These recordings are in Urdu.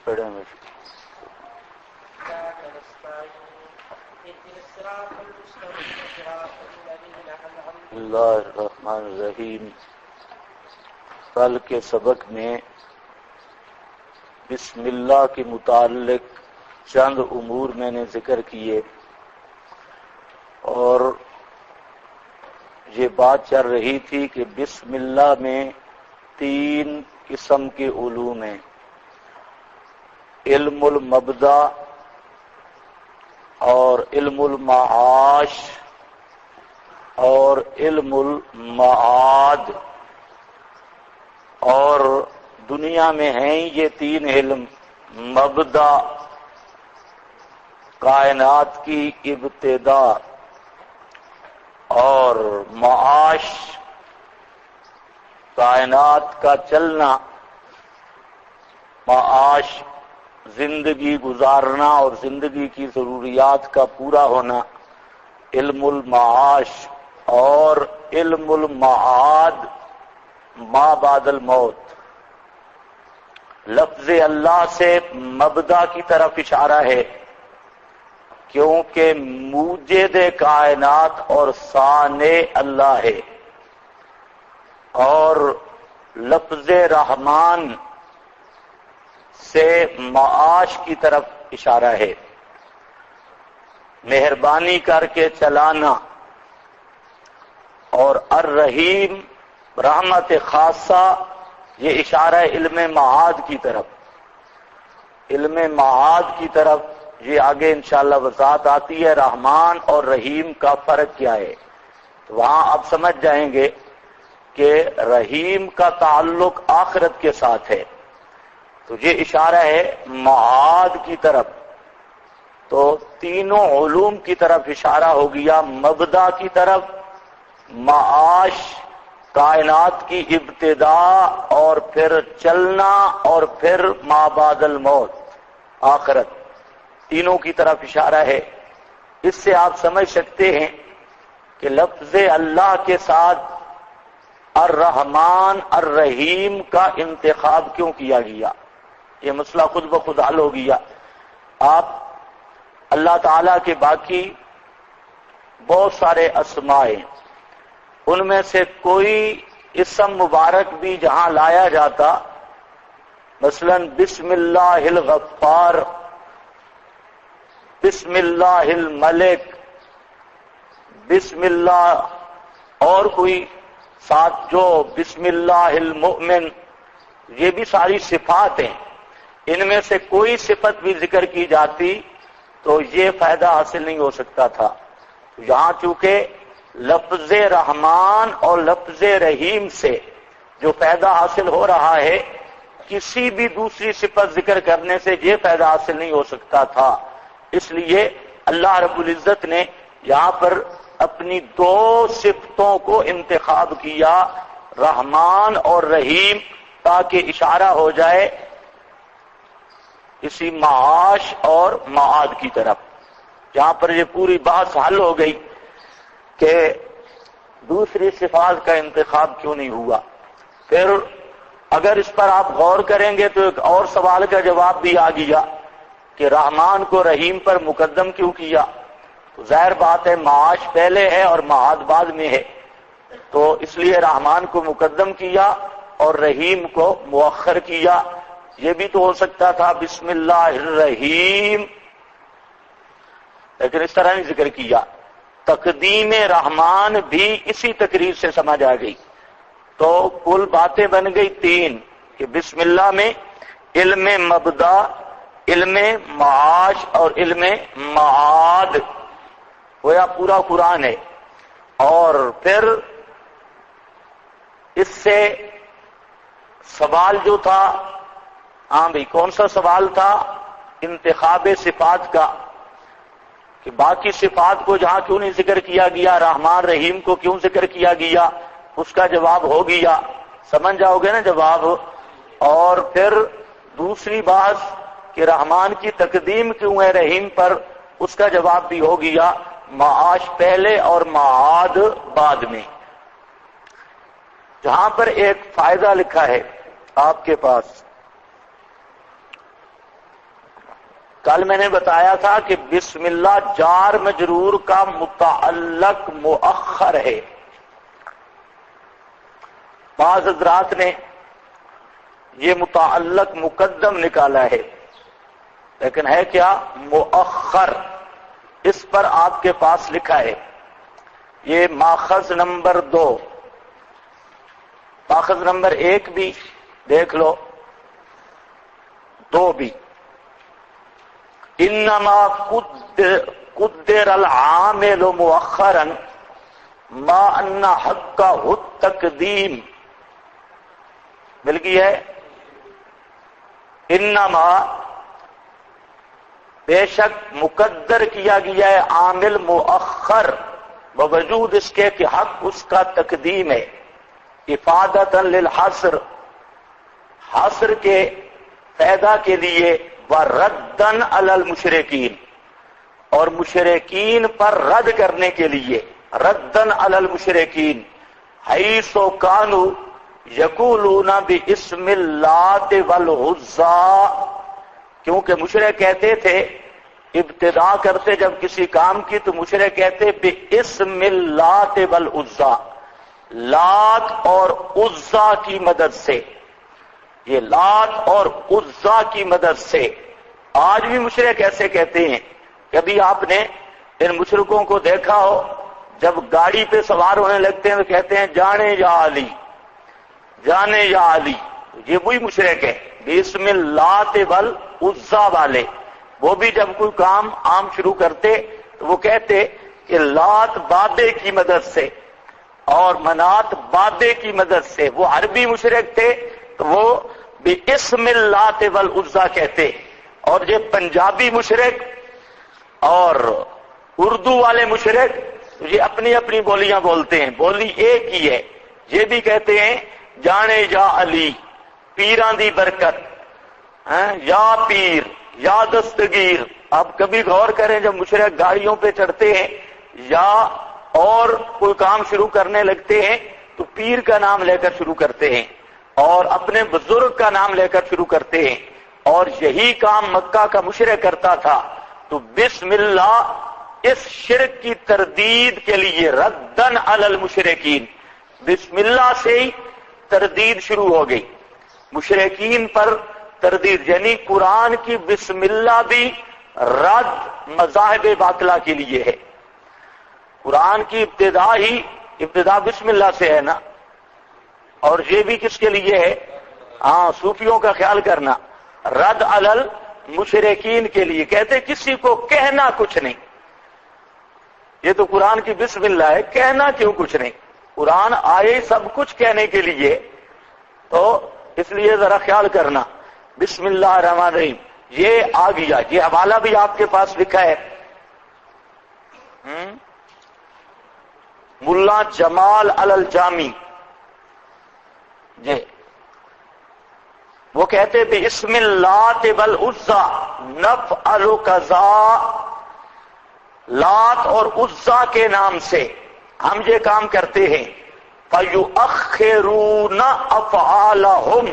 پڑھیں گے. بسم اللہ الرحمن الرحیم. کل کے سبق میں بسم اللہ کے متعلق چند امور میں نے ذکر کیے اور یہ بات چل رہی تھی کہ بسم اللہ میں 3 قسم کے علوم ہیں: علم المبدا اور علم المعاش اور علم المعاد. اور دنیا میں ہیں یہ 3 علم: مبدا کائنات کی ابتدا، اور معاش کائنات کا چلنا، معاش زندگی گزارنا اور زندگی کی ضروریات کا پورا ہونا. علم المعاش اور علم المعاد ما بعد الموت. لفظ اللہ سے مبدا کی طرف اشارہ ہے کیونکہ موجد کائنات اور صانع اللہ ہے، اور لفظ رحمان سے معاش کی طرف اشارہ ہے، مہربانی کر کے چلانا. اور الرحیم رحمت خاصہ، یہ اشارہ ہے علم معاد کی طرف. علم معاد کی طرف یہ آگے انشاءاللہ وضاحت آتی ہے رحمان اور رحیم کا فرق کیا ہے. تو وہاں آپ سمجھ جائیں گے کہ رحیم کا تعلق آخرت کے ساتھ ہے، تو یہ اشارہ ہے معاد کی طرف. تو تینوں علوم کی طرف اشارہ ہو گیا: مبدا کی طرف، معاش کائنات کی ابتدا اور پھر چلنا، اور پھر ما بعد الموت آخرت. تینوں کی طرف اشارہ ہے. اس سے آپ سمجھ سکتے ہیں کہ لفظ اللہ کے ساتھ الرحمن الرحیم کا انتخاب کیوں کیا گیا. یہ مسئلہ خود بخود حل ہو گیا. آپ اللہ تعالیٰ کے باقی بہت سارے اسماء ہیں، ان میں سے کوئی اسم مبارک بھی جہاں لایا جاتا، مثلا بسم اللہ الغفار، بسم اللہ الملک، بسم اللہ، اور کوئی ساتھ جو بسم اللہ المؤمن، یہ بھی ساری صفات ہیں. ان میں سے کوئی صفت بھی ذکر کی جاتی تو یہ فائدہ حاصل نہیں ہو سکتا تھا. یہاں چونکہ لفظ رحمان اور لفظ رحیم سے جو فائدہ حاصل ہو رہا ہے، کسی بھی دوسری صفت ذکر کرنے سے یہ فائدہ حاصل نہیں ہو سکتا تھا. اس لیے اللہ رب العزت نے یہاں پر اپنی 2 صفتوں کو انتخاب کیا، رحمان اور رحیم، تاکہ اشارہ ہو جائے اسی معاش اور معاد کی طرف. جہاں پر یہ پوری بات حل ہو گئی کہ دوسری صفات کا انتخاب کیوں نہیں ہوا. پھر اگر اس پر آپ غور کریں گے تو ایک اور سوال کا جواب بھی آ گیا کہ رحمان کو رحیم پر مقدم کیوں کیا. تو ظاہر بات ہے معاش پہلے ہے اور معاد بعد میں ہے، تو اس لیے رحمان کو مقدم کیا اور رحیم کو مؤخر کیا. یہ بھی تو ہو سکتا تھا بسم اللہ الرحیم، لیکن اس طرح نہیں ذکر کیا. تقدیم رحمان بھی اسی تقریر سے سمجھ آ گئی. تو کل باتیں بن گئی 3 کہ بسم اللہ میں علم مبدا، علم معاش اور علم معاد گویا پورا قرآن ہے. اور پھر اس سے سوال جو تھا، ہاں بھئی کون سا سوال تھا؟ انتخاب صفات کا، کہ باقی صفات کو جہاں کیوں نہیں ذکر کیا گیا، رحمان رحیم کو کیوں ذکر کیا گیا، اس کا جواب ہو گیا. سمجھ جاؤ گے نا جواب. اور پھر دوسری بات کہ رحمان کی تقدیم کیوں ہے رحیم پر، اس کا جواب بھی ہو گیا، معاش پہلے اور معاد بعد میں. جہاں پر ایک فائدہ لکھا ہے آپ کے پاس، کل میں نے بتایا تھا کہ بسم اللہ جار مجرور کا متعلق مؤخر ہے. بعض حضرات نے یہ متعلق مقدم نکالا ہے، لیکن ہے کیا؟ مؤخر. اس پر آپ کے پاس لکھا ہے، یہ ماخذ نمبر 2، ماخذ نمبر 1 بھی دیکھ لو، 2 بھی. انما قدر العامل مؤخرا ما ان حقہ التقدیم، مل گئی ہے. انما بے شک مقدر کیا گیا ہے عامل مؤخر، بوجود اس کے کہ حق اس کا تقدیم ہے. افادۃ للحصر، حصر کے فائدہ کے لیے، وردن علی المشرکین، اور مشرکین پر رد کرنے کے لیے. ردن علی المشرکین حیث کانوا یقولون باسم اللات والعزیٰ، کیونکہ مشرک کہتے تھے، ابتدا کرتے جب کسی کام کی تو مشرک کہتے باسم اللات والعزیٰ، لات اور عزیٰ کی مدد سے. یہ لات اور عزیٰ کی مدد سے. آج بھی مشرک ایسے کہتے ہیں. کبھی آپ نے ان مشرکوں کو دیکھا ہو جب گاڑی پہ سوار ہونے لگتے ہیں تو کہتے ہیں جانے یا علی، جانے یا علی. یہ وہی مشرک ہے بسم اللات والعزیٰ والے. وہ بھی جب کوئی کام عام شروع کرتے تو وہ کہتے کہ لات بادے کی مدد سے اور منات بادے کی مدد سے. وہ عربی مشرک تھے تو وہ باسم اللات والعزیٰ کہتے. اور یہ پنجابی مشرک اور اردو والے مشرک یہ اپنی اپنی بولیاں بولتے ہیں، بولی ایک ہی ہے. یہ بھی کہتے ہیں جانے یا علی، پیران دی برکت، یا پیر، یا دستگیر. آپ کبھی غور کریں جب مشرک گاڑیوں پہ چڑھتے ہیں یا اور کوئی کام شروع کرنے لگتے ہیں تو پیر کا نام لے کر شروع کرتے ہیں اور اپنے بزرگ کا نام لے کر شروع کرتے ہیں. اور یہی کام مکہ کا مشرک کرتا تھا. تو بسم اللہ اس شرک کی تردید کے لیے، ردن علی المشرکین، بسم اللہ سے ہی تردید شروع ہو گئی، مشرکین پر تردید. یعنی قرآن کی بسم اللہ بھی رد مذاہب باطلہ کے لیے ہے. قرآن کی ابتدا بسم اللہ سے ہے نا. اور یہ بھی کس کے لیے ہے؟ صوفیوں کا خیال کرنا. رد علی المشرکین کے لیے کہتے کسی کو کہنا کچھ نہیں. یہ تو قرآن کی بسم اللہ ہے، کہنا کیوں کچھ نہیں؟ قرآن آئے سب کچھ کہنے کے لیے، تو اس لیے ذرا خیال کرنا. بسم اللہ الرحمن الرحیم یہ آ گیا. یہ حوالہ بھی آپ کے پاس لکھا ہے، ملا جمال الجامی. جی وہ کہتے بسم اللات والعزیٰ نفعل کذا، لات اور عزیٰ کے نام سے ہم یہ کام کرتے ہیں. فَيُؤَخِّرُونَ أَفْعَالَهُمْ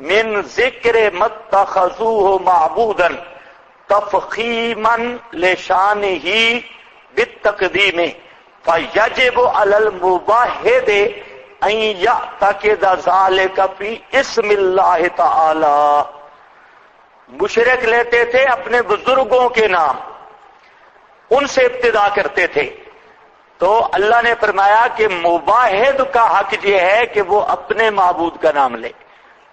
مِنْ ذِكْرِ مَا اتَّخَذُوهُ مَعْبُودًا تَفْخِيمًا لِشَانِهِ بِالتَّقْدِيمِ فَيَجِبُ عَلَى الْمُوَحِّدِ أَنْ يَعْتَقِدَ ذَلِكَ فِي اسْمِ اللَّهِ تَعَالَى. مشرک لیتے تھے اپنے بزرگوں کے نام، ان سے ابتدا کرتے تھے. تو اللہ نے فرمایا کہ مواحد کا حق یہ ہے کہ وہ اپنے معبود کا نام لے،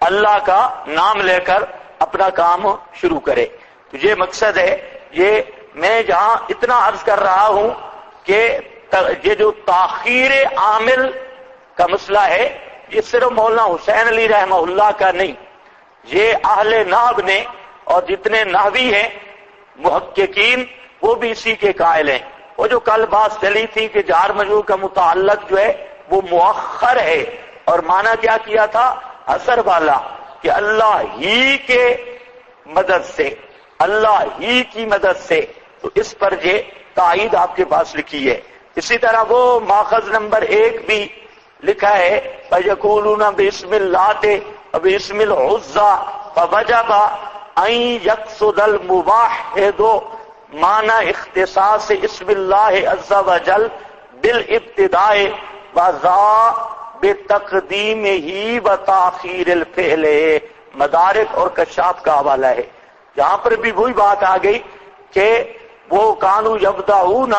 اللہ کا نام لے کر اپنا کام شروع کرے. تو یہ مقصد ہے. یہ میں جہاں اتنا عرض کر رہا ہوں کہ یہ جو تاخیر عامل کا مسئلہ ہے یہ صرف مولانا حسین علی رحمہ اللہ کا نہیں، یہ اہل نحو نے اور جتنے نحوی ہیں محققین وہ بھی اسی کے قائل ہیں. وہ جو کل بات چلی تھی کہ جار مجرور کا متعلق جو ہے وہ مؤخر ہے، اور معنی کیا کیا تھا؟ اثر والا، کہ اللہ ہی کے مدد سے، اللہ ہی کی مدد سے. تو اس پر یہ تائید آپ کے پاس لکھی ہے. اسی طرح وہ ماخذ نمبر 1 بھی لکھا ہے فَيَقُولُونَ بِاسْمِ اللَّاتِ وَبِاسْمِ الْعُزَّى فَوَجَبَ این یقصد المواحد معنی اختصاص اسم اللہ عز وجل بالابتداء وذا بتقدیم ہی و تاخیر الفعل. مدارک اور کشاف کا حوالہ ہے. یہاں پر بھی وہی بات آ گئی کہ وہ کانو یبدؤون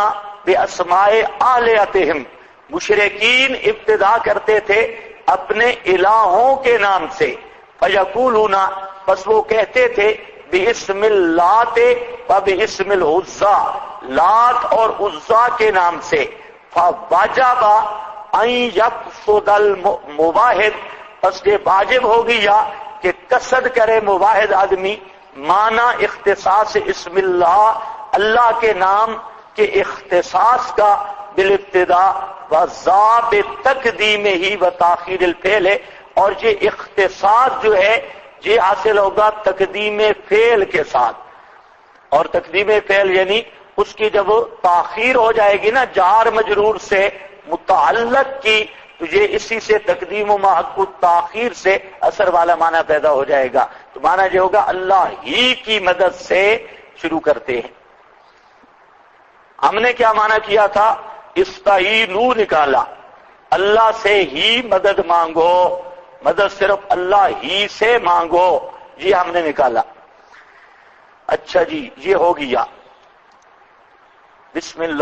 باسماء آلہتہم، مشرکین ابتدا کرتے تھے اپنے الہوں کے نام سے. فیقولون، بس وہ کہتے تھے باسم اللات و باسم العزیٰ، لات اور عزیٰ کے نام سے. فوجب ان یقصد المواحد، پس یہ واجب ہو گیا کہ قصد کرے مواحد آدمی معنی اختصاص اسم اللہ، اللہ کے نام کے اختصاص کا بالابتداء و ذا تقدیم ہی و تاخیر الفعل، اور یہ اختصاص جو ہے یہ حاصل ہوگا تقدیم فعل کے ساتھ. اور تقدیم فعل یعنی اس کی جب تاخیر ہو جائے گی نا جار مجرور سے متعلق کی، تو یہ اسی سے تقدیم و محق تاخیر سے اثر والا معنی پیدا ہو جائے گا. تو معنی یہ ہوگا اللہ ہی کی مدد سے شروع کرتے ہیں. ہم نے کیا معنی کیا تھا؟ استعینوا نکالا، اللہ سے ہی مدد مانگو، مدد صرف اللہ ہی سے مانگو، یہ ہم نے نکالا. اچھا جی، یہ ہو گیا. بسم اللہ.